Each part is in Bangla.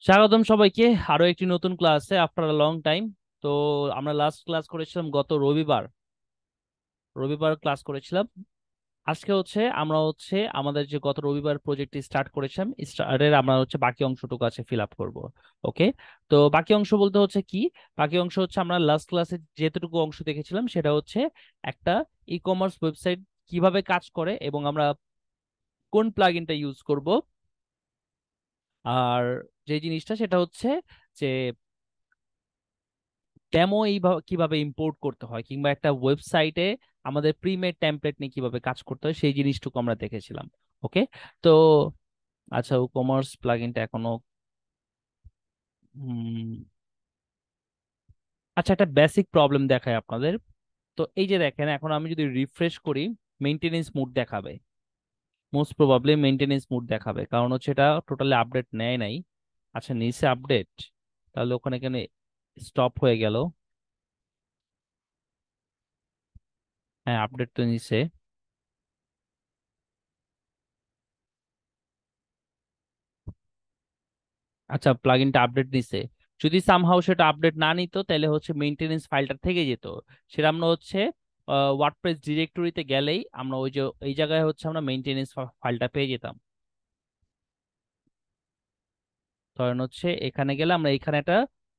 স্বাগতম সবাইকে আরো একটি নতুন ক্লাসে আফটার আ লং টাইম। তো আমরা লাস্ট ক্লাস করেছিলাম গত রবিবার। রবিবার ক্লাস করেছিলাম। আজকে আমরা আমাদের যে গত রবিবার প্রজেক্টটি স্টার্ট করেছিলাম, স্টার্টের আমরা বাকি অংশটুকু আছে ফিল আপ করবো। ওকে। তো বাকি অংশ বলতে কি, বাকি অংশ আমরা লাস্ট ক্লাসে যেতটুকু অংশ দেখেছিলাম সেটা একটা ই কমার্স ওয়েবসাইট কিভাবে কাজ করে এবং আমরা কোন প্লাগইনটা ইউজ করব। আর যে জিনিসটা সেটা যে ডেমো এইভাবে কিভাবে ইম্পোর্ট করতে হয় কিংবা একটা ওয়েবসাইটে আমাদের প্রিমেড টেমপ্লেট নিয়ে কিভাবে কাজ করতে হয় সেই জিনিসটুকু আমরা দেখেছিলাম। ওকে। তো আচ্ছা, কমার্স প্লাগইনটা এখনো উম, আচ্ছা, একটা বেসিক প্রবলেম দেখায় আপনাদের। তো এই যে দেখেন, এখন আমি যদি রিফ্রেশ করি, মেইনটেনেন্স মোড দেখাবে। মোস্ট প্রবাবলি মেইনটেনেন্স মোড দেখাবে, কারণ এটা টোটালি আপডেট নেয় নাই। আচ্ছা, নিচে আপডেট, তাহলে ওখানে কেন স্টপ হয়ে গেল? হ্যাঁ, আপডেট তো নিচে। আচ্ছা, প্লাগইনটা আপডেট নিছে। যদি সামহাও সেটা আপডেট না নিত তাহলে মেইনটেনেন্স ফাইলটা থেকে যেত। সেটা আমরা ওয়ার্ডপ্রেস ডিরেক্টরিতে গেলেই আমরা ওই যে এই জায়গায় আমরা মেইনটেনেন্স ফাইলটা পেয়ে যেতাম। ধরেন এখানে গেলে আমরা এখানে একটা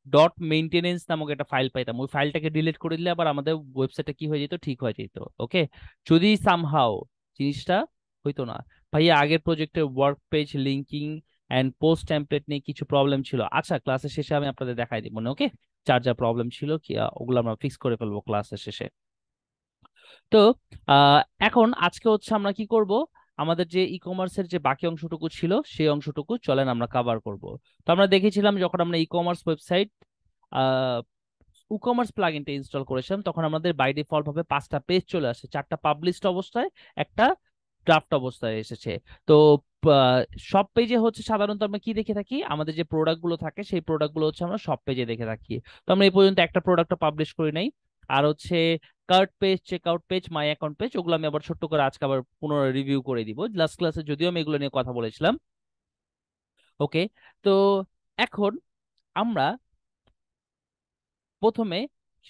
ডট মেইনটেনেন্স নামক একটা ফাইল পাইতাম, ওই ফাইলটাকে ডিলিট করে দিলে আবার আমাদের ওয়েবসাইটটা কি হয়ে যেত, ঠিক হয়ে যেত। ওকে। যদি সামহাও জিনিসটা হইতো না। ভাইয়া, আগের প্রজেক্টের work page linking and post template নিয়ে কিছু প্রবলেম ছিল। আচ্ছা, ক্লাসের শেষে আমি আপনাদের দেখাই দিব না। ওকে। যার যা প্রবলেম ছিল কি ওগুলো আমরা ফিক্স করে ফেলবো ক্লাসের শেষে। তো আহ এখন আজকে আমরা কি করব, আমাদের যে ই কমার্সের যে বাকি অংশটুকু ছিল সেই অংশটুকু চলেন আমরা কভার করব। তো আমরা দেখেছিলাম যখন আমরা ই কমার্স ওয়েবসাইট আহ উকমার্স প্লাগইনটা ইনস্টল করেছিলাম, তখন আমাদের বাই ডিফল্ট ভাবে 5টা পেজ চলে আসে, 4টা পাবলিশড অবস্থায়, একটা ড্রাফট অবস্থায় এসেছে। তো আহ, সব পেজে সাধারণত আমরা কি দেখে থাকি, আমাদের যে প্রোডাক্ট গুলো থাকে সেই প্রোডাক্ট গুলো আমরা সব পেজে দেখে থাকি। তো আমরা এই পর্যন্ত একটা প্রোডাক্টও পাবলিশ করি নাই। আর cart page, check out page, my account page, ওগুলো আমি আবার ছোট্ট করে আজকে আবার পুনরায় রিভিউ করে দিব। লাস্ট ক্লাসে যদিও আমি এগুলো নিয়ে কথা বলেছিলাম। ওকে। তো এখন আমরা প্রথমে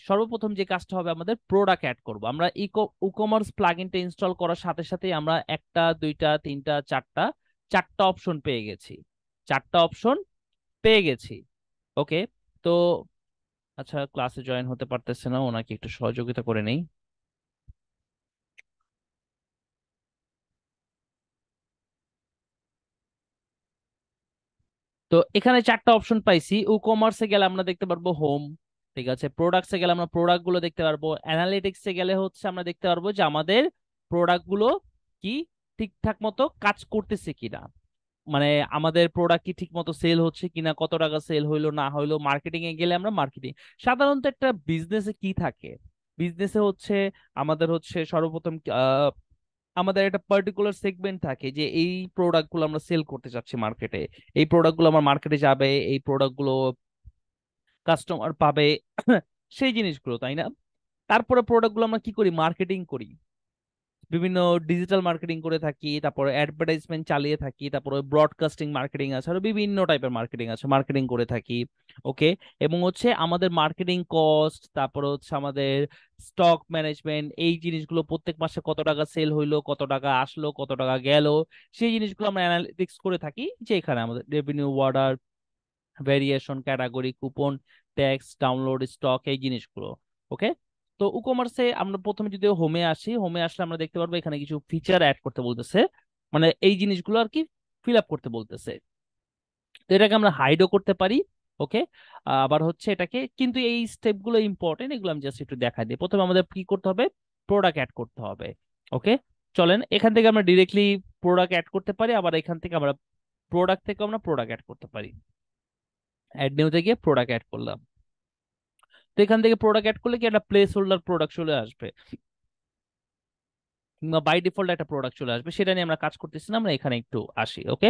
সর্বপ্রথম যে কাজটা হবে, আমাদের প্রোডাক্ট অ্যাড করব। আমরা ইকমার্স প্লাগইনটা ইনস্টল করার সাথে সাথে আমরা একটা দুইটা তিনটা চারটা চারটা অপশন পেয়ে গেছি। চারটা অপশন পেয়ে গেছি। ওকে। তো আচ্ছা, ক্লাসে জয়েন হতে পারতেছে না, ওনাকে একটু সহযোগিতা করে নেই। তো এখানে চারটা অপশন পাইছি। ই কমার্সে গেলে আমরা দেখতে পারবো হোম, ঠিক আছে। প্রোডাক্টসে গেলে আমরা প্রোডাক্ট গুলো দেখতে পারবো। অ্যানালিটিক্সে গেলে আমরা দেখতে পারবো যে আমাদের প্রোডাক্ট গুলো কি ঠিকঠাক মতো কাজ করতেছে কিনা, মানে আমাদের প্রোডাক্ট কি ঠিক মতো সেল হচ্ছে কিনা, কত টাকা সেল হইলো না হইলো। মার্কেটিং এ গেলে আমরা মার্কেটিং, সাধারণত একটা বিজনেসে কি থাকে, বিজনেসে আমাদের সর্বপ্রথম আমাদের একটা পার্টিকুলার সেগমেন্ট থাকে যে এই প্রোডাক্ট গুলো আমরা সেল করতে চাচ্ছি মার্কেটে, এই প্রোডাক্ট গুলো আমার মার্কেটে যাবে, এই প্রোডাক্ট গুলো কাস্টমার পাবে সেই জিনিসগুলো, তাই না? তারপরে প্রোডাক্ট গুলো আমরা কি করি, মার্কেটিং করি। বিভিন্ন ডিজিটাল মার্কেটিং করে থাকি, তারপরে অ্যাডভার্টাইজমেন্ট চালিয়ে থাকি, তারপরে ব্রডকাস্টিং মার্কেটিং আছে, আরো বিভিন্ন টাইপের মার্কেটিং আছে, মার্কেটিং করে থাকি। ওকে। এবং আমাদের মার্কেটিং কস্ট, তারপরে আমাদের স্টক ম্যানেজমেন্ট, এই জিনিসগুলো প্রত্যেক মাসে কত টাকা সেল হইলো, কত টাকা আসলো, কত টাকা গেল, সেই জিনিসগুলো আমরা অ্যানালিটিক্স করে থাকি। যে এখানে আমাদের revenue, order, variation, category, coupon, tax, download, stock, এই জিনিসগুলো। ওকে। তো কমার্সে আমরা প্রথমে যদি হোমে আসি, হোমে আসলে আমরা দেখতে পারবো এখানে কিছু ফিচার অ্যাড করতে বলতেছে, মানে এই জিনিসগুলো আর কি ফিল আপ করতে বলতেছে। তো এটাকে আমরা হাইডও করতে পারি। ওকে। আবার এটাকে কিন্তু এই স্টেপ গুলো ইম্পর্টেন্ট, এগুলো আমি জাস্ট একটু দেখা দিই। প্রথমে আমাদের কি করতে হবে, প্রোডাক্ট অ্যাড করতে হবে। ওকে। চলেন এখান থেকে আমরা ডিরেক্টলি প্রোডাক্ট অ্যাড করতে পারি, আবার এখান থেকে আমরা প্রোডাক্ট থেকে আমরা প্রোডাক্ট অ্যাড করতে পারি। অ্যাড নিউতে গিয়ে প্রোডাক্ট অ্যাড করলাম। তো এখান থেকে প্রোডাক্ট অ্যাড করলে কি একটা প্লেস হোল্ডার প্রোডাক্ট চলে আসবে, কিংবা বাই ডিফল্ট একটা প্রোডাক্ট চলে আসবে, সেটা নিয়ে আমরা কাজ করতেছি না। আমরা এখানে একটু আসি। ওকে।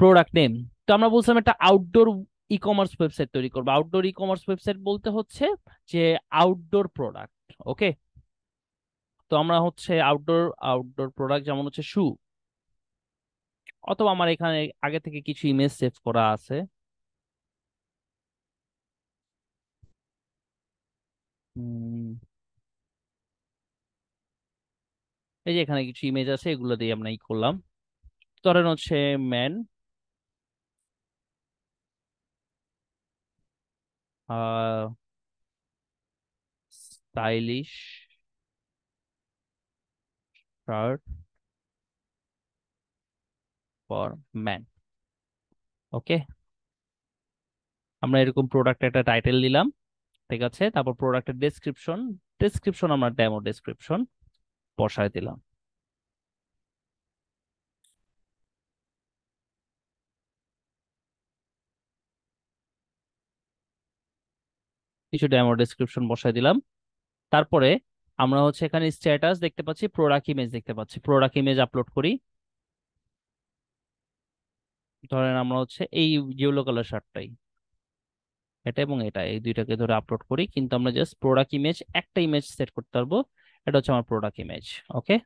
প্রোডাক্ট নেম, তো আমরা বলছিলাম একটা আউটডোর ই কমার্স ওয়েবসাইট তৈরি করবো। আউটডোর ই কমার্স ওয়েবসাইট বলতে যে আউটডোর প্রোডাক্ট। ওকে। তো আমরা আউটডোর আউটডোর প্রোডাক্ট যেমন শু, অথবা আমার এখানে আগে থেকে কিছু ইমেজ সেভ করা আছে। উম, এই যে এখানে কিছু ইমেজ আছে, এগুলো দিয়ে আমরা ই করলাম। ধরেন হচ্ছে man stylish shirt for man. Okay, আমরা এরকম প্রোডাক্ট একটা টাইটেল দিলাম, ঠিক আছে। তারপর প্রোডাক্টের ডেসক্রিপশন, ডেসক্রিপশন আমরা ডেমো ডেসক্রিপশন বসায় দিলাম। কিছু ডেমো ডেসক্রিপশন বসায় দিলাম। তারপরে আমরা হচ্ছে এখানে স্ট্যাটাস দেখতে পাচ্ছি, প্রোডাক্ট ইমেজ দেখতে পাচ্ছি, প্রোডাক্ট ইমেজ আপলোড করি। ধরেন আমরা হচ্ছে এই ইয়েলো কালার শার্টটাই, এটা এবং এটা, এই দুইটাকে ধরে আপলোড করি, কিন্তু আমরা জাস্ট প্রোডাক্ট ইমেজ একটা ইমেজ সেট করতে পারবো। এটা হচ্ছে আমার প্রোডাক্ট ইমেজ। ওকে,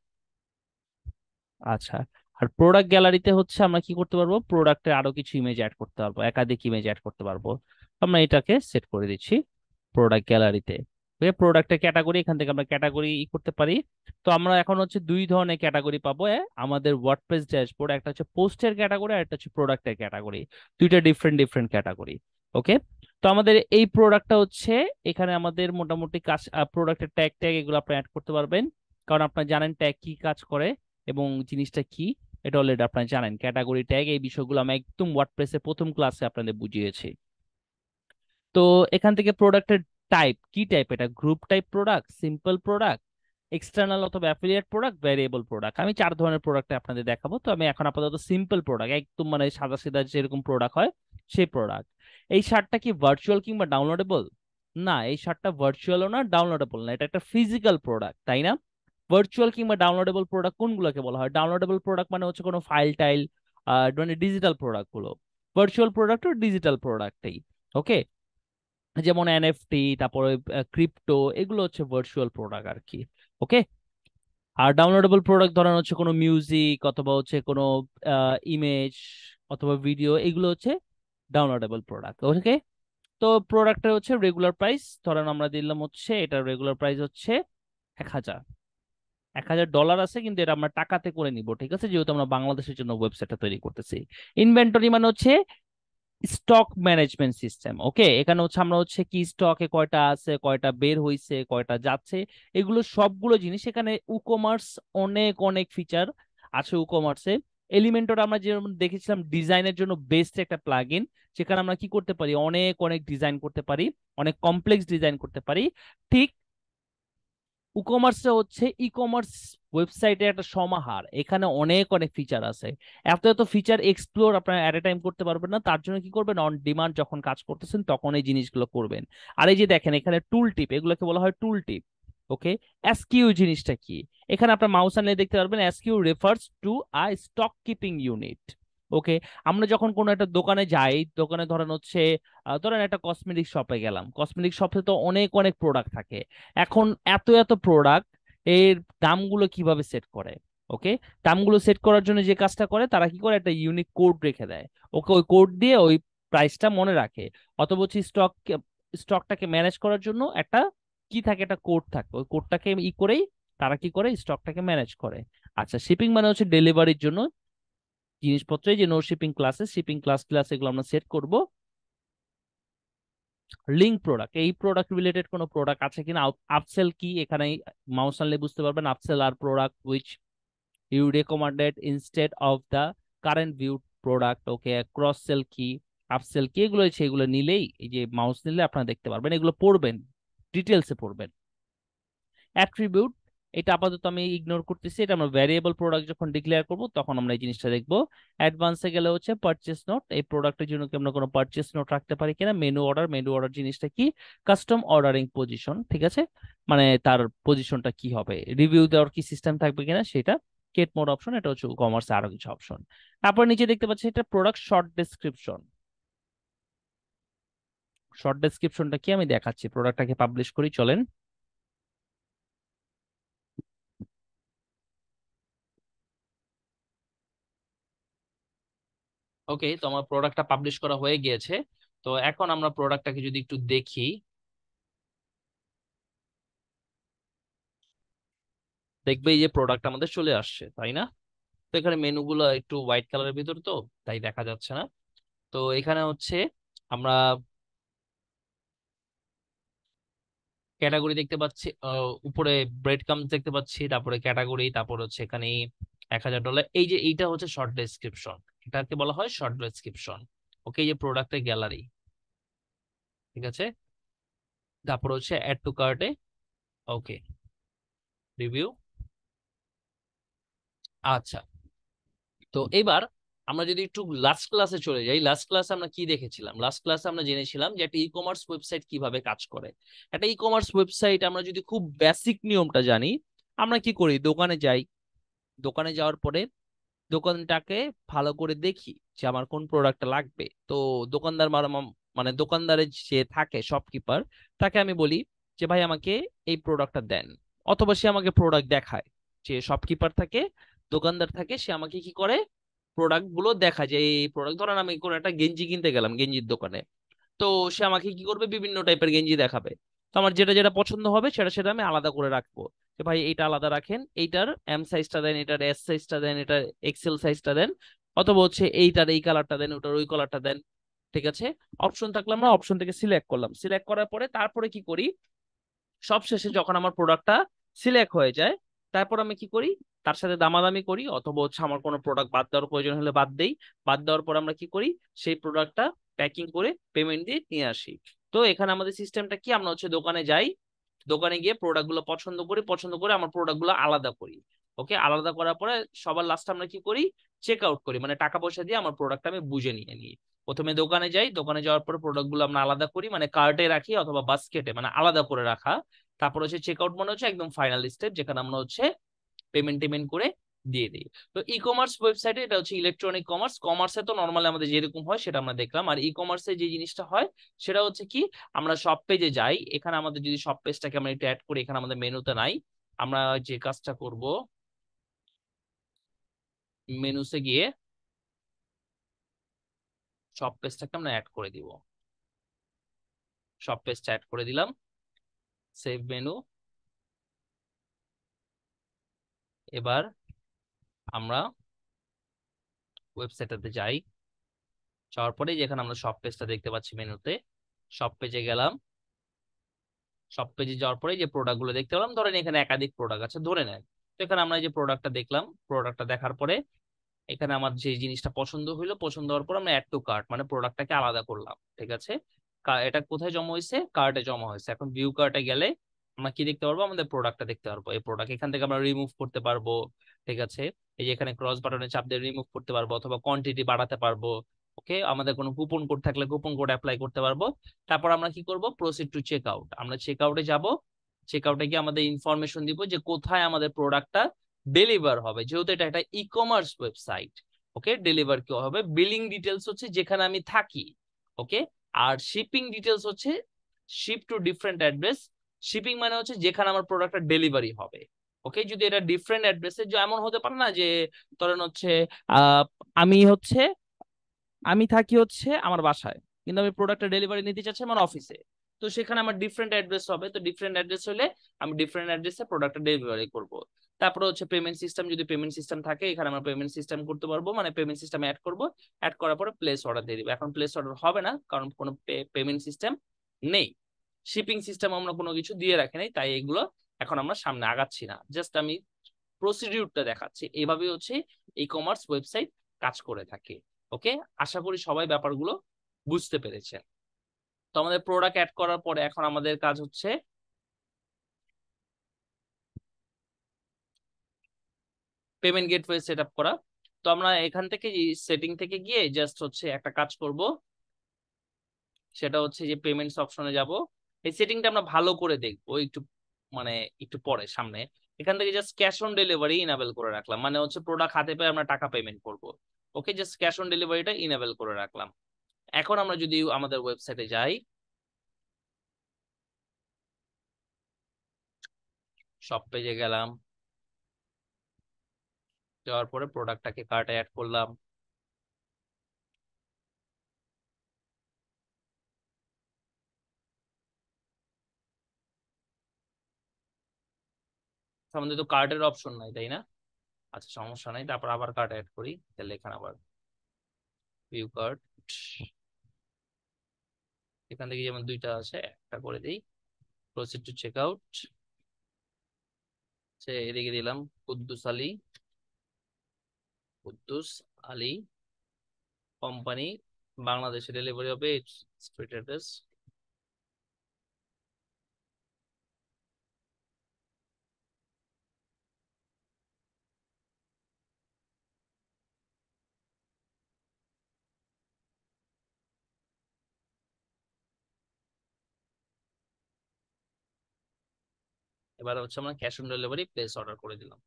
আচ্ছা। আর প্রোডাক্ট গ্যালারিতে হচ্ছে আমরা কি করতে পারবো, প্রোডাক্টের আরো কিছু ইমেজ অ্যাড করতে পারবো, একাধিক ইমেজ অ্যাড করতে পারবো। আমরা এটাকে সেট করে দিচ্ছি প্রোডাক্ট গ্যালারিতে। প্রোডাক্টের ক্যাটাগরি, এখান থেকে আমরা ক্যাটাগরি করতে পারি। তো আমরা এখন হচ্ছে দুই ধরনের ক্যাটাগরি পাবো আমাদের ওয়ার্ডপ্রেস ড্যাশবোর্ড, একটা হচ্ছে পোস্টের ক্যাটাগরি আর একটা হচ্ছে প্রোডাক্টের ক্যাটাগরি। দুইটা ডিফারেন্ট ডিফারেন্ট ক্যাটাগরি। ওকে, তো আমাদের এই প্রোডাক্টটা হচ্ছে, এখানে আমাদের মোটামুটি কাজ, প্রোডাক্টের ট্যাগ ট্যাগ এগুলো আপনি অ্যাড করতে পারবেন, কারণ আপনারা জানেন ট্যাগ কি কাজ করে এবং জিনিসটা কি, এটা অলরেডি আপনারা জানেন। ক্যাটাগরি ট্যাগ এই বিষয়গুলো আমি একদম ওয়ার্ডপ্রেসের প্রথম ক্লাসে আপনাদের বুঝিয়েছি। তো এখান থেকে প্রোডাক্টের টাইপ কি টাইপ, এটা group type product, simple product, external অথবা অ্যাফিলিয়েট প্রোডাক্ট, ভ্যারিয়েবল প্রোডাক্ট, আমি চার ধরনের প্রোডাক্ট আপনাদের দেখাবো। তো আমি এখন আপাতত সিম্পল প্রোডাক্ট, একদম মানে সাদা সিধা যেরকম প্রোডাক্ট হয় সেই প্রোডাক্ট। এই শার্টটা কি ভার্চুয়াল কিংবা ডাউনলোডেবল? না, এই শার্টটা ভার্চুয়ালও না ডাউনলোডেবল না, এটা একটা ফিজিক্যাল প্রোডাক্ট, তাই না? ভার্চুয়াল কিংবা ডাউনলোডেবল প্রোডাক্ট কোনগুলোকে বলা হয়? ডাউনলোডেবল প্রোডাক্ট মানে হচ্ছে কোনো ফাইল টাইল, মানে ডিজিটাল প্রোডাক্ট গুলো। ভার্চুয়াল প্রোডাক্ট ও ডিজিটাল প্রোডাক্টই। ওকে, যেমন এনএফটি, তারপরে ক্রিপ্টো, এগুলো হচ্ছে ভার্চুয়াল প্রোডাক্ট আর কি। ওকে, আর ডাউনলোডেবল প্রোডাক্ট ধরেন হচ্ছে কোনো মিউজিক অথবা হচ্ছে কোনো ইমেজ অথবা ভিডিও, এগুলো হচ্ছে ডাউনলোডেবল প্রোডাক্ট। ওকে, তো প্রোডাক্টের হচ্ছে রেগুলার প্রাইস ধরেন আমরা দিলাম হচ্ছে, এটা রেগুলার প্রাইস হচ্ছে 1,000। $1,000 আছে, কিন্তু এটা আমরা টাকাতে করে নিব, ঠিক আছে, যেহেতু আমরা বাংলাদেশের জন্য ওয়েবসাইটটা তৈরি করতেছি। ইনভেন্টরি মানে হচ্ছে স্টক ম্যানেজমেন্ট সিস্টেম। ওকে, এখানে হচ্ছে আমরা হচ্ছে কি স্টকে কয়টা আছে, কয়টা বের হইছে, কয়টা যাচ্ছে, এগুলো সবগুলো জিনিস এখানে। উকমার্স অনেক অনেক ফিচার আছে উকমার্সে। এলিমেন্টর আমরা যেরকম দেখেছিলাম ডিজাইনের জন্য বেস্ট একটা প্লাগইন, যেখানে আমরা কি করতে পারি, অনেক অনেক ডিজাইন করতে পারি, অনেক কমপ্লেক্স ডিজাইন করতে পারি। ঠিক ইকমার্সটা হচ্ছে ই কমার্স ওয়েবসাইটের একটা সমাহার, এখানে অনেক অনেক ফিচার আছে। এত এত ফিচার এক্সপ্লোর আপনারা এট এ টাইম করতে পারবেন না, তার জন্য কি করবেন, অন ডিমান্ড যখন কাজ করতেছেন তখন এই জিনিসগুলো করবেন। আর এই যে দেখেন এখানে টুল টিপ, এগুলোকে বলা হয় টুল টিপ। ওকে, এসকিউ জিনিসটা কি? এখানে আপনার মাউস আনলে দেখতে পারবেন SKU refers to a stock keeping unit. Okay, আমরা যখন কোনো একটা দোকানে যাই, দোকানে ধরেন হচ্ছে ধরেন একটা কসমেটিক শপে গেলাম, কসমেটিক শপে তো অনেক অনেক প্রোডাক্ট থাকে। এখন এত এত প্রোডাক্ট, এর দামগুলো কিভাবে সেট করে? ওকে, দামগুলো সেট করার জন্য যে কাজটা করে, তারা কি করে, একটা ইউনিক কোড রেখে দেয়। ওকে, ওই কোড দিয়ে ওই প্রাইসটা মনে রাখে। অথবা হচ্ছে স্টকটাকে ম্যানেজ করার জন্য একটা কি থাকে, একটা কোড থাকে, ওই কোডটাকে ই করেই তারা কি করে, স্টকটাকে ম্যানেজ করে। আচ্ছা, শিপিং মানে হচ্ছে ডেলিভারির জন্য জিনিসপত্র, এই যে no shipping classes, shipping class class এগুলো আমরা সেট করব। লিঙ্ক প্রোডাক্ট, এই প্রোডাক্ট রিলেটেড কোনো প্রোডাক্ট আছে কিনা। আপসেল কি, এখানে মাউস আনলে বুঝতে পারবেন, upsell are product which you recommended instead of the current view product. Okay, cross sell কি, আপসেল কি, এগুলো সেগুলো নিলেই, এই যে মাউস নিলে আপনারা দেখতে পারবেন, এগুলো পড়বেন, ডিটেলসে পড়বেন। অ্যাট্রিবিউট, এটা আপাতত আমি ইগনোর করতেছি, এটা আমরা ভ্যারিয়েবল প্রোডাক্ট যখন ডিক্লেয়ার করব তখন আমরা এই জিনিসটা দেখবো। অ্যাডভান্সে গেলে হচ্ছে পারচেস নোট, এই প্রোডাক্টের জন্য কি আমরা কোনো পারচেস নোট রাখতে পারি কিনা। মেনু অর্ডার, মেনু অর্ডার জিনিসটা কি, কাস্টম অর্ডারিং পজিশন, ঠিক আছে, মানে তার পজিশনটা কি হবে, রিভিউ দেওয়ার কি সিস্টেম থাকবে কিনা সেটা। গেট মোর অপশন, এটা হচ্ছে কমার্সে আরো কিছু অপশন। তারপর নিচে দেখতে পাচ্ছি এটা প্রোডাক্ট শর্ট ডেসক্রিপশন। শর্ট ডেসক্রিপশনটা কি আমি দেখাচ্ছি, প্রোডাক্টটাকে পাবলিশ করি চলেন। ওকে, তো আমার প্রোডাক্টটা পাবলিশ করা হয়ে গিয়েছে। তো এখন আমরা প্রোডাক্টটাকে যদি একটু দেখি, দেখবে এই যে প্রোডাক্ট আমাদের চলে আসছে, তাই না? তো এখানে মেনুগুলো একটু হোয়াইট কালারের ভিতর, তো তাই দেখা যাচ্ছে না। তো এখানে হচ্ছে আমরা ক্যাটাগরি দেখতে পাচ্ছি, উপরে ব্রেড কামস দেখতে পাচ্ছি, তারপরে ক্যাটাগরি, তারপর হচ্ছে এখানে $1000। এই যে এইটা হচ্ছে শর্ট ডেসক্রিপশন, এটাকে বলা হয় শর্ট ডেসক্রিপশন। ওকে, এই যে প্রোডাক্টের গ্যালারি, ঠিক আছে। তারপর হচ্ছে অ্যাড টু কার্টে, ওকে, রিভিউ। আচ্ছা, তো এবার আমরা যদি একটু লাস্ট ক্লাসে চলে যাই, লাস্ট ক্লাসে আমরা কি দেখেছিলাম? লাস্ট ক্লাসে আমরা জেনেছিলাম যে একটা ই কমার্স ওয়েবসাইট কিভাবে কাজ করে। একটা ই কমার্স ওয়েবসাইট আমরা যদি খুব বেসিক নিয়মটা জানি, আমরা কি করি? দোকানে যাই, দোকানে যাওয়ার পরে দোকানটাকে ভালো করে দেখি যে আমার কোন প্রোডাক্টটা লাগবে। তো দোকানদার মানে দোকানদারের যে থাকে শপকিপার, তাকে আমি বলি যে ভাই আমাকে এই প্রোডাক্টটা দেন, অথবা সে আমাকে প্রোডাক্ট দেখায়। যে শপকিপার থাকে, দোকানদার থাকে, সে আমাকে কি করে, প্রোডাক্ট গুলো দেখায় যে এই প্রোডাক্ট, ধরেন আমি কোনো একটা গেঞ্জি কিনতে গেলাম গেঞ্জির দোকানে, তো সে আমাকে কি করবে, বিভিন্ন টাইপের গেঞ্জি দেখাবে। তো আমার যেটা যেটা পছন্দ হবে সেটা সেটা আমি আলাদা করে রাখবো, যে ভাই এইটা আলাদা রাখেন, এইটার এম সাইজটা দেন, এটার এস সাইজটা দেন, এটার এক্সেল সাইজটা দেন, অথবা হচ্ছে এইটার এই কালারটা দেন, ওটার ওই কালারটা দেন। ঠিক আছে, অপশন থাকলে আমরা অপশন থেকে সিলেক্ট করলাম, সিলেক্ট করার পরে তারপরে কি করি, সবশেষে যখন আমার প্রোডাক্টটা সিলেক্ট হয়ে যায়, তারপর আমি কি করি, তার সাথে দামাদামি করি, অথবা হচ্ছে আমার কোনো প্রোডাক্ট বাদ দেওয়ার প্রয়োজন হলে বাদ দেই। বাদ দেওয়ার পর আমরা কি করি, সেই প্রোডাক্টটা প্যাকিং করে পেমেন্ট দিয়ে নিয়ে আসি। তো এখানে আমাদের সিস্টেমটা কি, আমরা হচ্ছে দোকানে যাই, দোকানে গিয়ে প্রোডাক্ট গুলো পছন্দ করি, পছন্দ করে আমার প্রোডাক্ট গুলো আলাদা করি। ওকে, আলাদা করার পরে সবার লাস্টে আমরা কি করি, চেক আউট করি, মানে টাকা পয়সা দিয়ে আমার প্রোডাক্টটা আমি বুঝে নিয়ে নিই। প্রথমে দোকানে যাই, দোকানে যাওয়ার পরে প্রোডাক্ট গুলো আমরা আলাদা করি, মানে কার্টে রাখি অথবা বাস্কেটে, মানে আলাদা করে রাখা। তারপর হচ্ছে চেক আউট, মনে হচ্ছে একদম ফাইনাল স্টেপ, যেখানে আমরা হচ্ছে পেমেন্ট টেমেন্ট করে দিয়ে দিই। তো ই কমার্স ওয়েবসাইটে এটা হচ্ছে ইলেকট্রনিক কমার্স। কমার্সে তো নর্মালি আমাদের যেরকম হয় সেটা আমরা দেখলাম, আর ই কমার্সে যে জিনিসটা হয় সেটা হচ্ছে কি, আমরা সব পেজে যাই, এখানে আমাদের যদি সব পেজটাকে আমরা একটু অ্যাড করি, এখানে আমাদের মেনুতে নাই, আমরা যে কাজটা করব, মেনুতে গিয়ে সব পেজটাকে আমরা অ্যাড করে দিব। সব পেজটা অ্যাড করে দিলাম, সেভ মেনু। এবার আমরা ওয়েবসাইটটাতে যাই, যাওয়ার পরে যেখানে আমরা সব পেজটা দেখতে পাচ্ছি মেনুতে, সব পেজে গেলাম। সব পেজে যাওয়ার পরে যে প্রোডাক্ট গুলো দেখতে পেলাম, ধরেন এখানে একাধিক প্রোডাক্ট আছে ধরে নেন। তো এখানে আমরা এই যে প্রোডাক্টটা দেখলাম, প্রোডাক্টটা দেখার পরে এখানে আমার যে জিনিসটা পছন্দ হইলো, পছন্দ হওয়ার পর আমরা অ্যাড টু কার্ট, মানে প্রোডাক্টটাকে আলাদা করলাম। ঠিক আছে, এটা কোথায় জমা হয়েছে, কার্টে জমা হয়েছে। এখন ভিউ কার্টে গেলে আমরা কি দেখতে পারবো, আমাদের প্রোডাক্টটা দেখতে পারবো। এই প্রোডাক্ট এখান থেকে আমরা রিমুভ করতে পারবো। ঠিক আছে, এই যে এখানে ক্রস বাটনে চাপ দিয়ে রিমুভ করতে পারবো, অথবা কোয়ান্টিটি বাড়াতে পারবো। ওকে, আমাদের কোনো কুপন কোড থাকলে কুপন কোড অ্যাপ্লাই করতে পারবো। তারপর আমরা কি করব, প্রসিড টু চেক আউট, আমরা চেক আউটে যাবো। চেক আউটে গিয়ে আমাদের ইনফরমেশন দিব যে কোথায় আমাদের প্রোডাক্টটা ডেলিভার হবে, যেহেতু এটা একটা e commerce website. Okay, deliver কি হবে, বিলিং ডিটেলস হচ্ছে যেখানে আমি থাকি। ওকে, আর শিপিং ডিটেলস হচ্ছে ship to different address. Shipping মানে হচ্ছে যেখানে আমার প্রোডাক্টটা ডেলিভারি হবে। ওকে, যদি এটা ডিফারেন্ট অ্যাড্রেসে, যে এমন হতে পারে না যে, ধরেন হচ্ছে আহ আমি হচ্ছে আমি থাকি হচ্ছে আমার বাসায়, কিন্তু আমি প্রোডাক্টটা ডেলিভারি নিতে চাচ্ছি আমার অফিসে। তো সেখানে আমার ডিফারেন্ট অ্যাড্রেস হবে, তো ডিফারেন্ট অ্যাড্রেস হলে আমি ডিফারেন্ট অ্যাড্রেসে প্রোডাক্টটা ডেলিভারি করব। তারপরে হচ্ছে পেমেন্ট সিস্টেম, যদি পেমেন্ট সিস্টেম থাকে এখানে আমরা পেমেন্ট সিস্টেম করতে পারবো, মানে পেমেন্ট সিস্টেম অ্যাড করব। অ্যাড করার পরে প্লেস অর্ডার দিয়ে দিব। এখন প্লেস অর্ডার হবে না, কারণ কোনো পেমেন্ট সিস্টেম নেই। শিপিং সিস্টেম আমরা কোনো কিছু দিয়ে রাখি নাই, তাই এগুলো এখন আমরা সামনে আগাচ্ছি না, জাস্ট আমি প্রসিডিউরটা দেখাচ্ছি। এইভাবে হচ্ছে ই কমার্স ওয়েবসাইট কাজ করে থাকে। ওকে, আশা করি সবাই ব্যাপারগুলো বুঝতে পেরেছেন। তো আমাদের প্রোডাক্ট অ্যাড করার পরে এখন আমাদের কাজ হচ্ছে পেমেন্ট গেটওয়ে সেট আপ করা। তো আমরা এখান থেকে সেটিং থেকে গিয়ে জাস্ট হচ্ছে একটা কাজ করব, সেটা হচ্ছে যে পেমেন্টস অপশনে যাব। এই সেটিংটা আমরা ভালো করে দেখবো একটু, মানে একটু পরে সামনে। এখান থেকে just cash on delivery enable করে রাখলাম, মানে হচ্ছে প্রোডাক্ট হাতে পেয়ে আমরা টাকা পেমেন্ট করব। ওকে, জাস্ট ক্যাশ অন ডেলিভারিটা ইনেবল করে রাখলাম। এখন আমরা যদি আমাদের ওয়েবসাইটে যাই, সব পেজে গেলাম, যাওয়ার পরে প্রোডাক্টটাকে কার্টে অ্যাড করলাম। আমাদের তো কার্টের অপশন নাই, তাই না? আচ্ছা, সমস্যা নাই, তারপর আবার কার্ট অ্যাড করি, তাহলে এখানে আবার ভিউ কার্ট, এখান থেকে যেমন দুইটা আছে একটা করে দিই। প্রসিড টু চেক আউট, সে এদিকে দিলাম কুদ্দুস আলী, কুদ্দুস আলী, কোম্পানি বাংলাদেশে, ডেলিভারি হবে স্ট্রিট অ্যাড্রেস। এবার হচ্ছে আমরা cash on delivery place order করে দিলাম।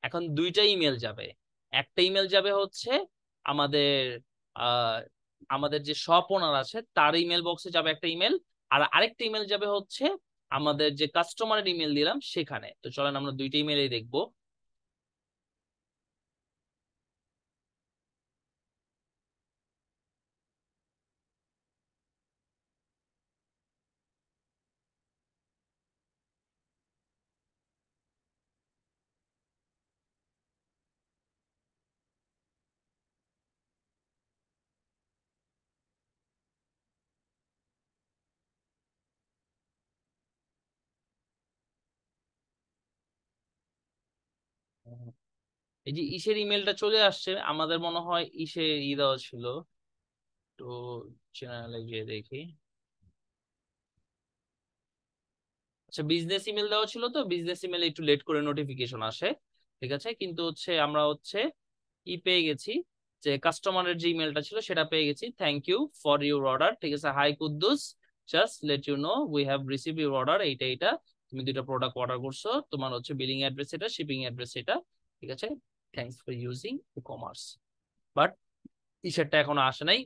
এখন দুইটা ইমেল যাবে। একটা ইমেল যাবে হচ্ছে আমাদের আহ আমাদের যে শপ ওনার আছে তার ইমেল বক্সে যাবে একটা ইমেল, আর আরেকটা ইমেল যাবে হচ্ছে আমাদের যে কাস্টমারের ইমেল দিলাম সেখানে। তো চলেন আমরা দুইটা ইমেলই দেখবো। এই যে ইসের ইমেলটা চলে আসছে, আমাদের মনে হয় ইসে দেওয়া ছিল, তো চ্যানেলে গিয়ে দেখি। আচ্ছা, বিজনেস ইমেল দেওয়া ছিল, তো বিজনেস ইমেলে একটু লেট করে নোটিফিকেশন আসে, ঠিক আছে, কিন্তু হচ্ছে আমরা হচ্ছে পেয়ে গেছি, যে কাস্টমারের যে ইমেলটা ছিল সেটা পেয়ে গেছি। Thank you for your order, ঠিক আছে, hi Quddus, just let you know we have receive your order, এইটা এইটা, তুমি দুইটা প্রোডাক্ট অর্ডার করছো, তোমার হচ্ছে বিলিং অ্যাড্রেস এটা, শিপিং অ্যাড্রেস এটা, ঠিক আছে, thanks for using e commerce. But ইসেরটা এখনো আসে নাই,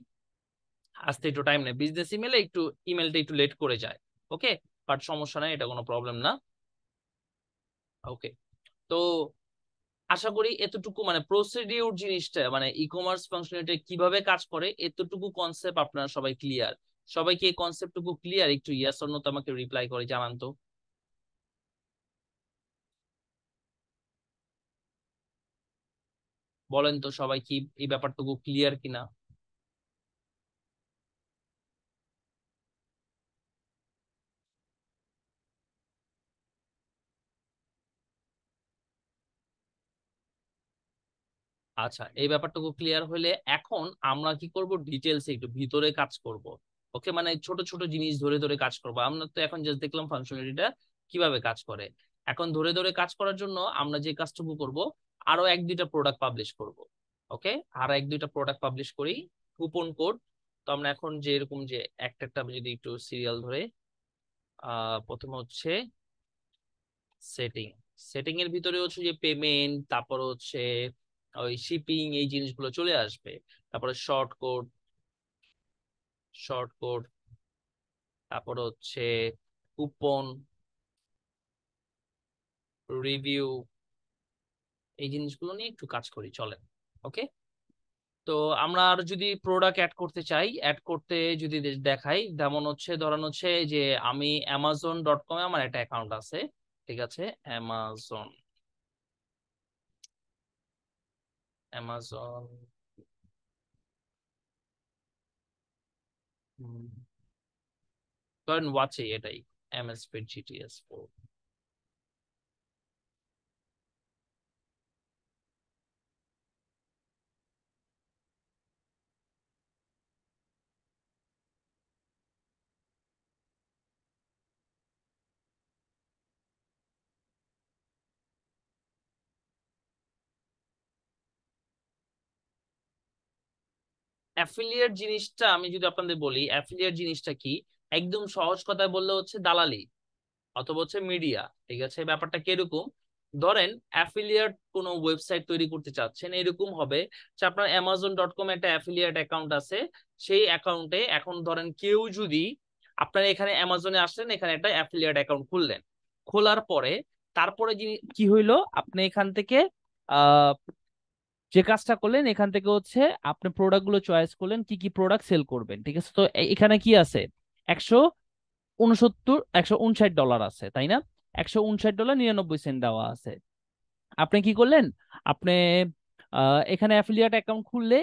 আসতে একটু টাইম নেই, বিজনেস ইমেলে একটু ইমেলটা একটু লেট করে যায়। ওকে, বাট সমস্যা নাই, এটা কোনো প্রবলেম না। ওকে, তো আশা করি এতটুকু মানে প্রসিডিউর জিনিসটা, মানে ই কমার্স ফাংশনালিটি কিভাবে কাজ করে এতটুকু কনসেপ্ট আপনারা সবাই ক্লিয়ার। সবাই কি এই কনসেপ্টটুকু ক্লিয়ার? একটু ইয়েস অর নো তো আমাকে রিপ্লাই করে জানান তো। বলেন তো সবাই কি এই ব্যাপারটুকু ক্লিয়ার কিনা। আচ্ছা, এই ব্যাপারটুকু ক্লিয়ার হলে এখন আমরা কি করব, ডিটেলসে একটু ভিতরে কাজ করব। ওকে, মানে ছোট ছোট জিনিস ধরে ধরে কাজ করব। আমরা তো এখন জাস্ট দেখলাম ফাংশনালিটিটা কিভাবে কাজ করে। এখন ধরে ধরে কাজ করার জন্য আমরা যে কাজটুকু করব, আরো এক দুইটা প্রোডাক্ট পাবলিশ করব। ওকে, আর এক দুইটা প্রোডাক্ট পাবলিশ করি, কুপন কোড। তো আমরা এখন যে এরকম যে একটা একটা যদি একটু সিরিয়াল ধরে, প্রথমে হচ্ছে সেটিং। সেটিং এর ভিতরে হচ্ছে যে পেমেন্ট, তারপর হচ্ছে ওই শিপিং, এই জিনিসগুলো চলে আসবে। তারপরে শর্ট কোড, শর্ট কোড, তারপর হচ্ছে কুপন, রিভিউ, এই জিনিসগুলো নিয়ে একটু কাজ করি, চলেন। ওকে, তো আমরা আর যদি প্রোডাক্ট অ্যাড করতে চাই, অ্যাড করতে যদি দেখাই, যেমন হচ্ছে ধরেন হচ্ছে যে আমি amazon.com এ আমার একটা অ্যাকাউন্ট আছে, ঠিক আছে, অ্যামাজন, অ্যামাজন, ধরেন ওয়াচে, এটাই এমএস ফিট জিটিএস 4। অ্যাফিলিয়েট জিনিসটা আমি যদি আপনাদের বলি, অ্যাফিলিয়েট জিনিসটা কি, একদম সহজ কথায় বললে হচ্ছে দালালি অথবা হচ্ছে মিডিয়া, ঠিক আছে। ব্যাপারটা কিরকম, ধরেন অ্যাফিলিয়েট কোনো ওয়েবসাইট তৈরি করতে চাচ্ছেন, এরকম হবে যে আপনার amazon.com একটা অ্যাফিলিয়েট অ্যাকাউন্ট আছে, সেই অ্যাকাউন্টে এখন ধরেন কেউ যদি, আপনার এখানে অ্যামাজনে আসলেন, এখানে একটা অ্যাফিলিয়েট অ্যাকাউন্ট খুললেন, খোলার পরে তারপরে কি হইলো, আপনি এখান থেকে আহ যে কাজটা করলেন, এখান থেকে হচ্ছে আপনি প্রোডাক্ট গুলো চয়েস করলেন কি কি প্রোডাক্ট সেল করবেন, ঠিক আছে। তো এখানে কি আছে, 169 $159 আছে, তাই না? $159.99 দেওয়া আছে। আপনি কি করলেন, আপনি এখানে অ্যাফিলিয়েট অ্যাকাউন্ট খুললে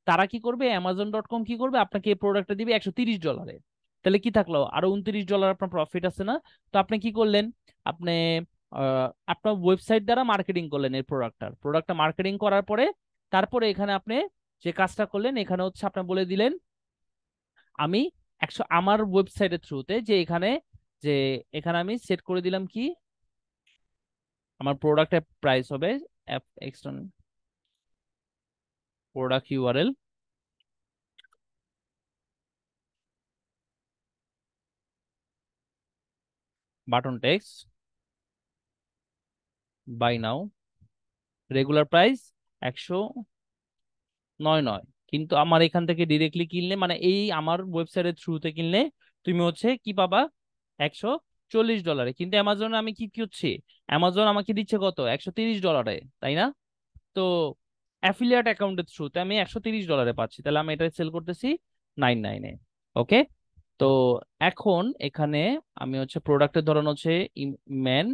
তারা কি করবে, Amazon.com কি করবে, আপনাকে এই প্রোডাক্টটা দিবে $130। তাহলে কি থাকলো, আরো $29 আপনার প্রফিট আছে না? তো আপনি কি করলেন, আপনি আপনার ওয়েবসাইট দ্বারা মার্কেটিং করলেন এই প্রোডাক্টটা মার্কেটিং করার পরে তারপরে এখানে আপনি যে কাজটা করলেন, এখানে হচ্ছে আপনি বলে দিলেন আমি আমার ওয়েবসাইটের থ্রুতে যে এখানে, যে এখানে আমি সেট করে দিলাম কি আমার প্রোডাক্টের প্রাইস হবে external product URL button text buy now regular price 109 কিন্তু আমার এখান থেকে ডিরেক্টলি কিনলে মানে এই আমার ওয়েবসাইটের থ্রুতে কিনলে তুমি হচ্ছে কি পাবা, $140। কিন্তু অ্যামাজনে আমি কি কি হচ্ছে, অ্যামাজন আমাকে দিচ্ছে কত, $130, তাই না? তো অ্যাফিলিয়েট অ্যাকাউন্টের থ্রুতে আমি $130 পাচ্ছি, তাহলে আমি এটা সেল করতেছি 99-এ। ওকে, তো এখন এখানে আমি হচ্ছে প্রোডাক্টের ধরন হচ্ছে man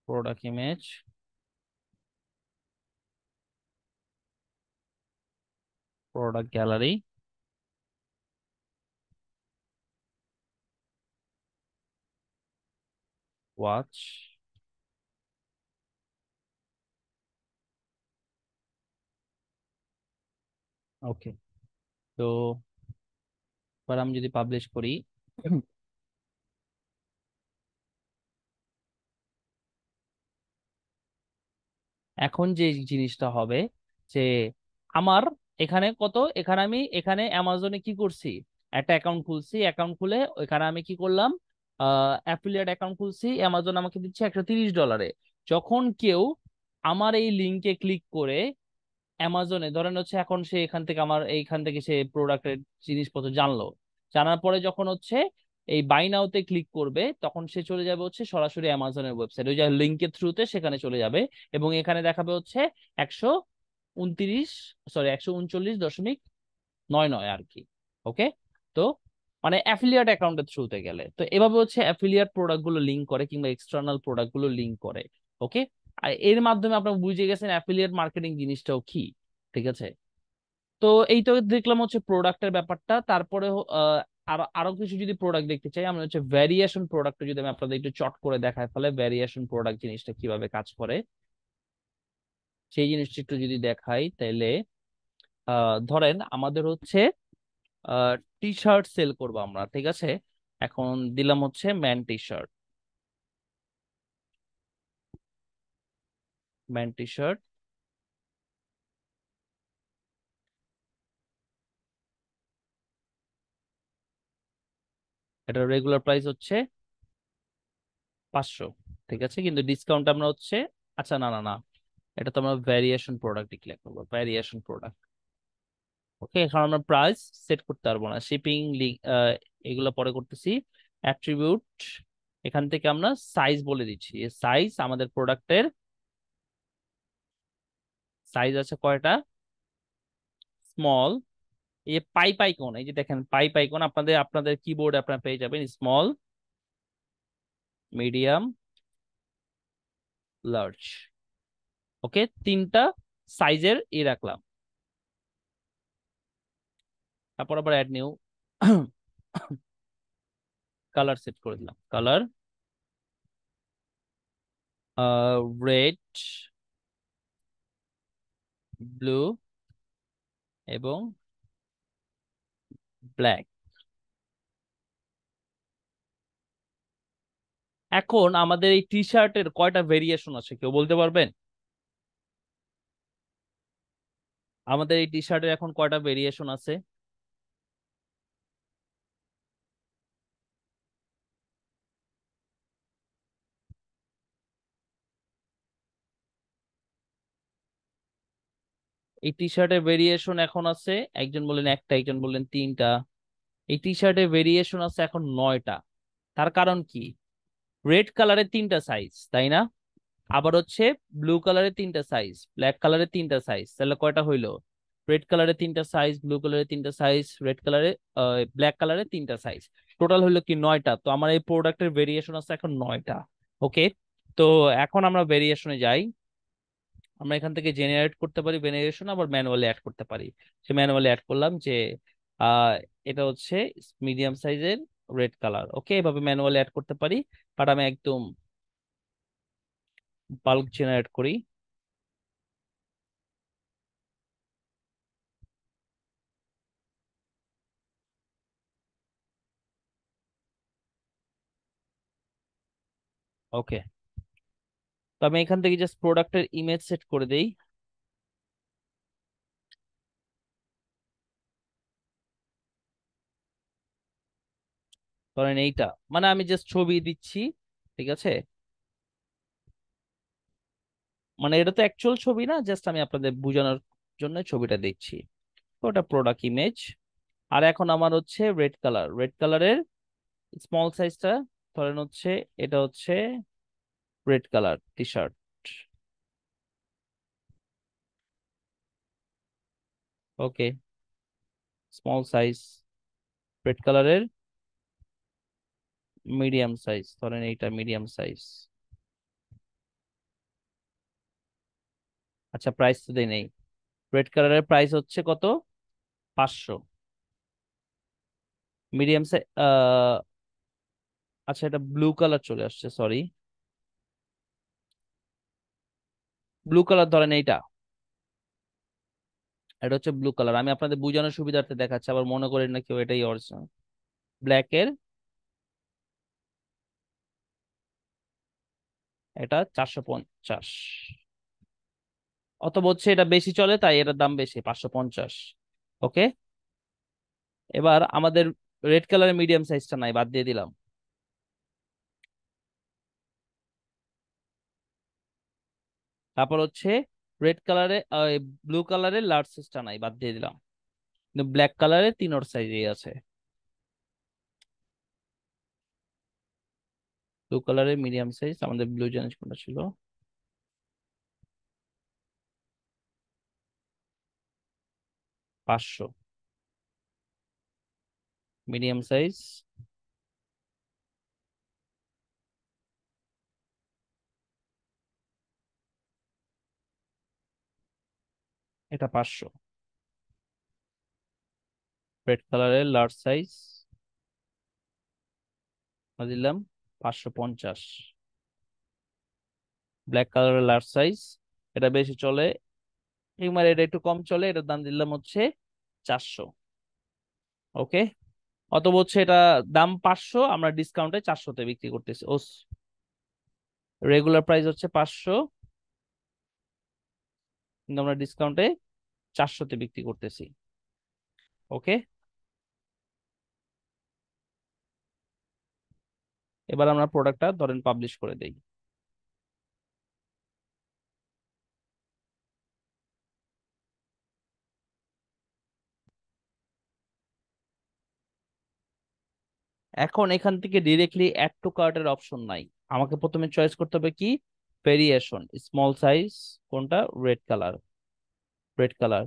product image product gallery watch. Okay, তো এবার আমি যদি পাবলিশ করি, এখন যে জিনিসটা হবে যে আমার এখানে কত, এখানে আমি এখানে অ্যামাজনে কি করছি, একটা অ্যাকাউন্ট খুলছি, অ্যাকাউন্ট খুলে ওইখানে আমি কি করলাম, অ্যাফিলিয়েট অ্যাকাউন্ট খুলছি, অ্যামাজন আমাকে দিচ্ছে $130। যখন কেউ আমার এই লিঙ্কে ক্লিক করে অ্যামাজনে ধরেন হচ্ছে এখন সে এখান থেকে আমার এইখান থেকে সে প্রোডাক্টের জিনিসপত্র জানলো, জানার পরে যখন হচ্ছে এই বাই নাওতে ক্লিক করবে তখন সে চলে যাবে হচ্ছে সরাসরি অ্যামাজনের ওয়েবসাইট, ওই যে লিঙ্কের থ্রুতে সেখানে চলে যাবে এবং এখানে দেখাবে হচ্ছে 129, সরি 139.99 আর কি। ওকে, তো মানে অ্যাফিলিয়েট অ্যাকাউন্টের থ্রুতে গেলে তো এভাবে হচ্ছে অ্যাফিলিয়েট প্রোডাক্ট গুলো লিঙ্ক করে কিংবা এক্সটার্নাল প্রোডাক্ট গুলো লিঙ্ক করে। ওকে, আর এর মাধ্যমে আপনারা বুঝে গেছেন অ্যাফিলিয়েট মার্কেটিং জিনিসটাও কি। ঠিক আছে, তো এই তো দেখলাম হচ্ছে প্রোডাক্টের ব্যাপারটা, তারপরে আরো আরো কিছু যদি প্রোডাক্ট দেখতে চাই আমরা হচ্ছে ভ্যারিয়েশন প্রোডাক্ট যদি আমি আপনাদের একটু চট করে দেখাই, ফলে ভ্যারিয়েশন প্রোডাক্ট জিনিসটা কিভাবে কাজ করে সেই জিনিসটা একটু যদি দেখাই তাহলে ধরেন আমাদের হচ্ছে টি শার্ট সেল করবো আমরা, ঠিক আছে? এখন দিলাম হচ্ছে man T shirt, man T shirt, এটা রেগুলার প্রাইস হচ্ছে 500। ঠিক আছে, কিন্তু ডিসকাউন্ট আমরা হচ্ছে, আচ্ছা না না না, এটা তো আমরা ভ্যারিয়েশন প্রোডাক্ট ডিক্লেয়ার করবো, ভ্যারিয়েশন প্রোডাক্ট। ওকে, এখন আমরা প্রাইস সেট করতে পারবো না, শিপিং এগুলো পরে করতেছি। অ্যাট্রিবিউট, এখান থেকে আমরা সাইজ বলে দিচ্ছি, সাইজ আমাদের প্রোডাক্টের সাইজ আছে কয়টা, স্মল, এই পাইপ আইকন, এই যে দেখেন পাইপ আইকন আপনাদের আপনাদের কিবোর্ডে আপনারা পেয়ে যাবেন, স্মল, মিডিয়াম, লার্জ। ওকে, তিনটা সাইজের রাখলাম। তারপর আবার অ্যাড নিউ, কালার সেট করে দিলাম, কালার রেড, ব্লু এবং ব্ল্যাক। এখন আমাদের এই টি শার্টের কয়টা ভেরিয়েশন আছে কেউ বলতে পারবেন? আমাদের এই টি শার্টের এখন কয়টা ভেরিয়েশন আছে? এই টি শার্টের ভেরিয়েশন এখন আছে, একজন বললেন একটা, একজন বললেন তিনটা। এই টি শার্টের ভেরিয়েশন আছে এখন 9টা। তার কারণ কি? রেড কালারের 3টা সাইজ, তাই না? আবার হচ্ছে ব্লু কালারের 3টা সাইজ, ব্ল্যাক কালারের 3টা সাইজ, তাহলে কয়টা হইলো? রেড কালারের 3টা সাইজ, ব্লু কালারের 3টা সাইজ, রেড কালারে ব্ল্যাক কালারের 3টা সাইজ, টোটাল হইলো কি 9টা। তো আমার এই প্রোডাক্টের ভেরিয়েশন আছে এখন 9টা। ওকে, তো এখন আমরা ভেরিয়েশনে যাই। আমরা এখান থেকে জেনারেট করতে পারি ভেরিয়েশন, আবার ম্যানুয়ালি অ্যাড করতে পারি। সে ম্যানুয়ালি অ্যাড করলাম যে আহ এটা হচ্ছে মিডিয়াম সাইজের রেড কালার। ওকে, এভাবে ম্যানুয়ালি অ্যাড করতে পারি। বাট আমি একদম বাল্ক জেনারেট করি। ওকে, তো আমি এখান থেকে জাস্ট প্রোডাক্টের ইমেজ সেট করে দেই। ধরেন এইটা, মানে আমি জাস্ট ছবি দিচ্ছি, ঠিক আছে? মানে এটা তো অ্যাকচুয়াল ছবি না, জাস্ট আমি আপনাদের বোঝানোর জন্য ছবিটা দিচ্ছি। তো ওটা প্রোডাক্ট ইমেজ। আর এখন আমার হচ্ছে রেড কালার, রেড কালারের স্মল সাইজটা ধরেন হচ্ছে, এটা হচ্ছে রেড কালার টি শার্ট। ওকে, স্মল সাইজ রেড কালারের, মিডিয়াম সাইজ ধরেন এইটা মিডিয়াম সাইজ। আচ্ছা, প্রাইস তো দেই নেই। রেড কালারের প্রাইস হচ্ছে কত? 500। মিডিয়াম সাইজ, আচ্ছা এটা ব্লু কালার চলে আসছে, সরি। ব্লু কালার ধরেন এইটা, এটা হচ্ছে ব্লু কালার। আমি আপনাদের বোঝানোর সুবিধার্থে দেখাচ্ছি, আবার মনে করেন না কেউ এটাই অরিজিনাল। ব্ল্যাক এর এটা 450। অত হচ্ছে এটা বেশি চলে, তাই এটার দাম বেশি, 550। ওকে, এবার আমাদের রেড কালারের মিডিয়াম সাইজটা নাই, বাদ দিয়ে দিলাম। তারপর হচ্ছে রেড কালারে, ব্লু কালারের লার্জ সাইজটা নাই, বাদ দিয়ে দিলাম। কিন্তু ব্ল্যাক কালারের তিনোর সাইজেই আছে। ব্লু কালারের মিডিয়াম সাইজ, আমাদের ব্লু জিনিস কোনটা ছিল? 500 মিডিয়াম সাইজ, এটা 500। রেড কালারের লার্জ সাইজ দিলাম 550। ব্ল্যাক কালারের লার্জ সাইজ, এটা বেশি চলে, এবার এটা একটু কম চলে, এটার দাম দিলাম হচ্ছে 400। ওকে, অতএব হচ্ছে এটা দাম 500, আমরা ডিসকাউন্টে 400-তে বিক্রি করতেছি। ও, রেগুলার প্রাইস হচ্ছে 500, কিন্তু আমরা ডিসকাউন্টে 400-তে বিক্রি করতেছি। ওকে, এবার আমরা প্রোডাক্টটা ধরেন পাবলিশ করে দেই। এখন এখান থেকে ডিরেক্টলি অ্যাড টু কার্টের অপশন নাই, আমাকে প্রথমে চয়েস করতে হবে কি? ভেরিয়েশন, স্মল সাইজ কোনটা? Red colour, red colour.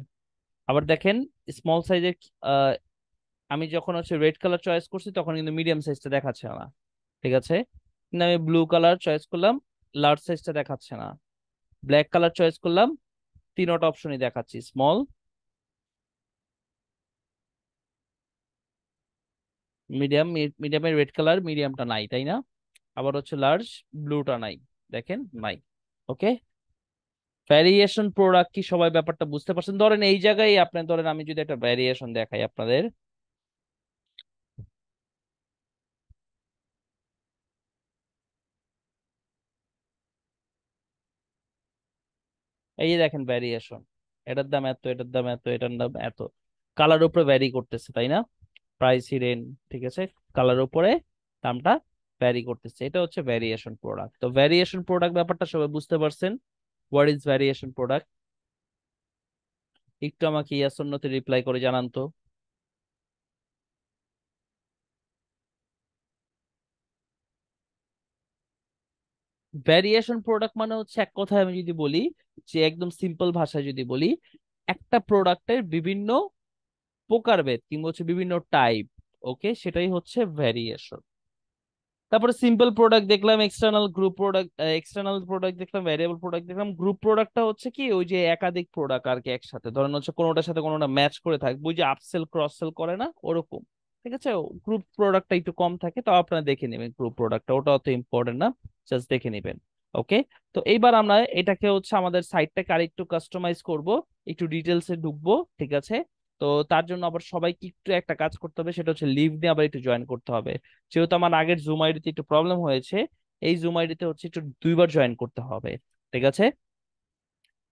আবার দেখেন স্মল সাইজের, আমি যখন হচ্ছে রেড কালার চয়েস করছি তখন কিন্তু মিডিয়াম সাইজটা দেখাচ্ছে না, ঠিক আছে? কিন্তু আমি ব্লু কালার চয়েস করলাম, লার্জ সাইজটা দেখাচ্ছে না। ব্ল্যাক কালার চয়েস করলাম, তিনোটা অপশনই দেখাচ্ছি, স্মল, মিডিয়াম। মিডিয়ামের রেড কালার মিডিয়ামটা নাই, তাই না? আবার হচ্ছে লার্জ, ব্লুটা নাই, দেখেন নাই। ওকে, ভ্যারিয়েশন প্রোডাক্ট কি সবাই ব্যাপারটা বুঝতে পারছেন? ধরেন এই জায়গায় আপনি ধরেন, আমি যদি একটা ভ্যারিয়েশন দেখাই আপনাদের, এই যে দেখেন ভ্যারিয়েশন, এটার দাম এত, এটার দাম এত, এটার দাম এত, কালার উপরে ভ্যারি করতেছে, তাই না? প্রাইস হিডেন, ঠিক আছে, কালার উপরে দামটা ভ্যারি করতেছে। এটা হচ্ছে ভ্যারিয়েশন প্রোডাক্ট। তো ভ্যারিয়েশন প্রোডাক্ট ব্যাপারটা সবাই বুঝতে পারছেন? What is variation product? একটু আমাকে ইয়াস অর নোতে রিপ্লাই করে জানান তো। ভ্যারিয়েশন প্রোডাক্ট মানে হচ্ছে, এক কথায় আমি যদি বলি, যে একদম সিম্পল ভাষায় যদি বলি, একটা প্রোডাক্টের বিভিন্ন প্রকারভেদ কিংবা হচ্ছে বিভিন্ন টাইপ। ওকে, সেটাই হচ্ছে ভ্যারিয়েশন। তারপরে সিম্পল প্রোডাক্ট দেখলাম, external group product, external product দেখলাম, ভ্যারিয়েবল প্রোডাক্ট দেখলাম। গ্রুপ প্রোডাক্টটা হচ্ছে কি, ওই যে একাধিক প্রোডাক্ট আর কি একসাথে, ধরেন হচ্ছে কোনোটার সাথে কোনোটা ম্যাচ করে থাকবে, ওই যে আপসেল ক্রস সেল করে না ওরকম। ঠিক আছে, গ্রুপ প্রোডাক্টটা একটু কম থাকে, তো আপনারা দেখে নেবেন গ্রুপ প্রোডাক্টটা, ওটা অত ইম্পর্টেন্ট না, জাস্ট দেখে নেবেন। ওকে, তো এইবার আমরা এটাকে হচ্ছে আমাদের সাইটটাকে আরেকটু কাস্টমাইজ করব, একটু ডিটেলসে ঢুকবো। ঠিক আছে, তো তার জন্য আবার সবাইকে একটু একটা কাজ করতে হবে, সেটা হচ্ছে লিভ নিয়ে আবার একটু জয়েন করতে হবে। যেহেতু আমার আগের জুম আইডিতে একটু প্রবলেম হয়েছে, এই জুম আইডিতে হচ্ছে একটু দুইবার জয়েন করতে হবে। ঠিক আছে,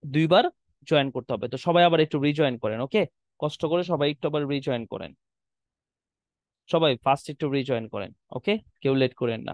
দুইবার জয়েন করতে হবে, তো সবাই আবার একটু রিজয়েন করেন। ওকে, কষ্ট করে সবাই একটু আবার রিজয়েন করেন, সবাই ফার্স্ট একটু রিজয়েন করেন। ওকে, কেউ লেট করেন না।